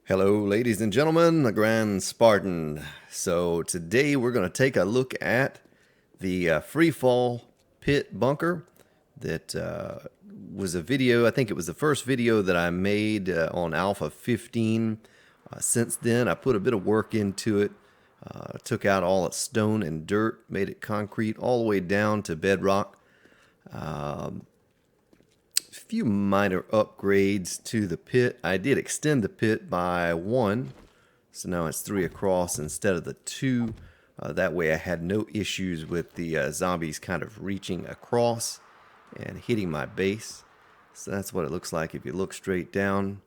Hello, ladies and gentlemen, the Grand Spartan. So today we're going to take a look at the free fall pit bunker that was a video. I think it was the first video that I made on Alpha 15. Since then, I put a bit of work into it. Took out all its stone and dirt, made it concrete all the way down to bedrock. Few minor upgrades to the pit. I did extend the pit by one, so now it's 3 across instead of the 2. That way I had no issues with the zombies kind of reaching across and hitting my base. So that's what it looks like if you look straight down.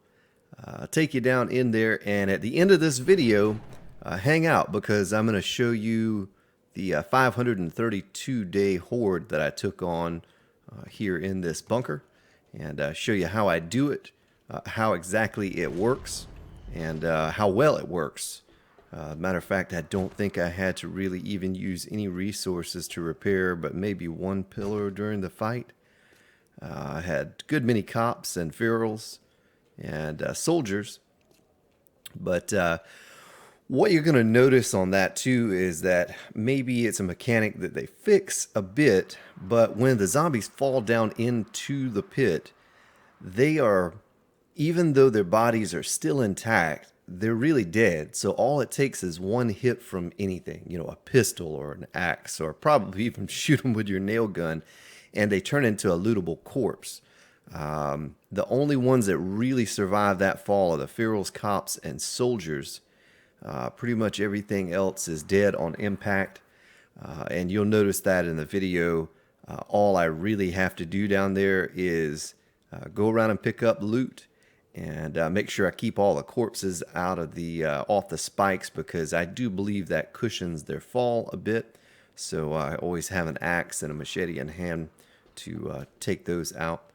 Take you down in there, and at the end of this video, hang out because I'm going to show you the 532-day horde that I took on here in this bunker, and show you how I do it, how exactly it works, and how well it works. Matter of fact, I don't think I had to really even use any resources to repair, but maybe one pillar during the fight. I had good many cops and ferals and soldiers, but what you're going to notice on that too is that maybe it's a mechanic that they fix a bit, but when the zombies fall down into the pit, they are, even though their bodies are still intact, they're really dead. So all it takes is one hit from anything, a pistol or an axe, or probably even shoot them with your nail gun, and they turn into a lootable corpse. The only ones that really survive that fall are the ferals, cops, and soldiers. Pretty much everything else is dead on impact, and you'll notice that in the video. All I really have to do down there is go around and pick up loot, and make sure I keep all the corpses out of the off the spikes, because I do believe that cushions their fall a bit. So I always have an axe and a machete in hand to take those out.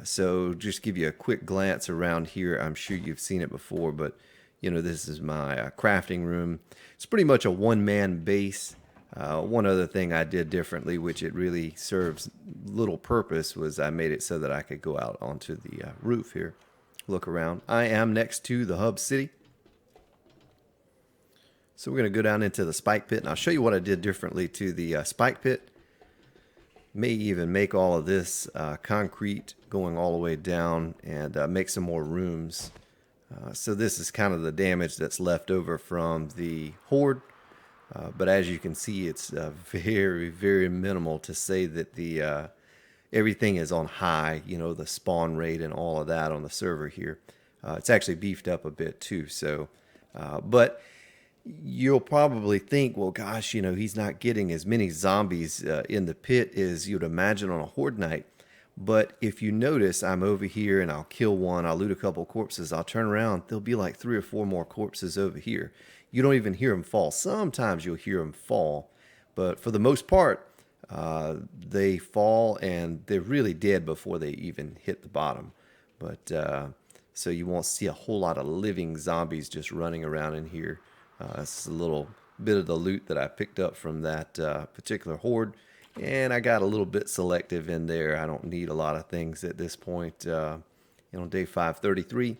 So just give you a quick glance around here. I'm sure you've seen it before, but this is my crafting room. It's pretty much a one-man base. One other thing I did differently, which it really serves little purpose, was I made it so that I could go out onto the roof here, look around. I am next to the hub city. So we're going to go down into the spike pit, and I'll show you what I did differently to the spike pit. May even make all of this concrete going all the way down, and make some more rooms. So this is kind of the damage that's left over from the horde. But as you can see, it's very, very minimal to say that the everything is on high, the spawn rate and all of that on the server here. It's actually beefed up a bit too. So, but you'll probably think, well, gosh, he's not getting as many zombies in the pit as you'd imagine on a horde night. But if you notice, I'm over here and I'll kill one, I'll loot a couple corpses, I'll turn around, there'll be like 3 or 4 more corpses over here. You don't even hear them fall. Sometimes you'll hear them fall, but for the most part, they fall and they're really dead before they even hit the bottom. But so you won't see a whole lot of living zombies just running around in here. It's a little bit of the loot that I picked up from that particular horde. And I got a little bit selective in there. I don't need a lot of things at this point, day 533.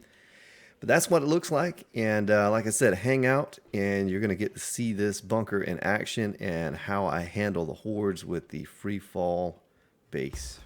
But that's what it looks like. And like I said, hang out, and you're going to get to see this bunker in action and how I handle the hordes with the free fall base.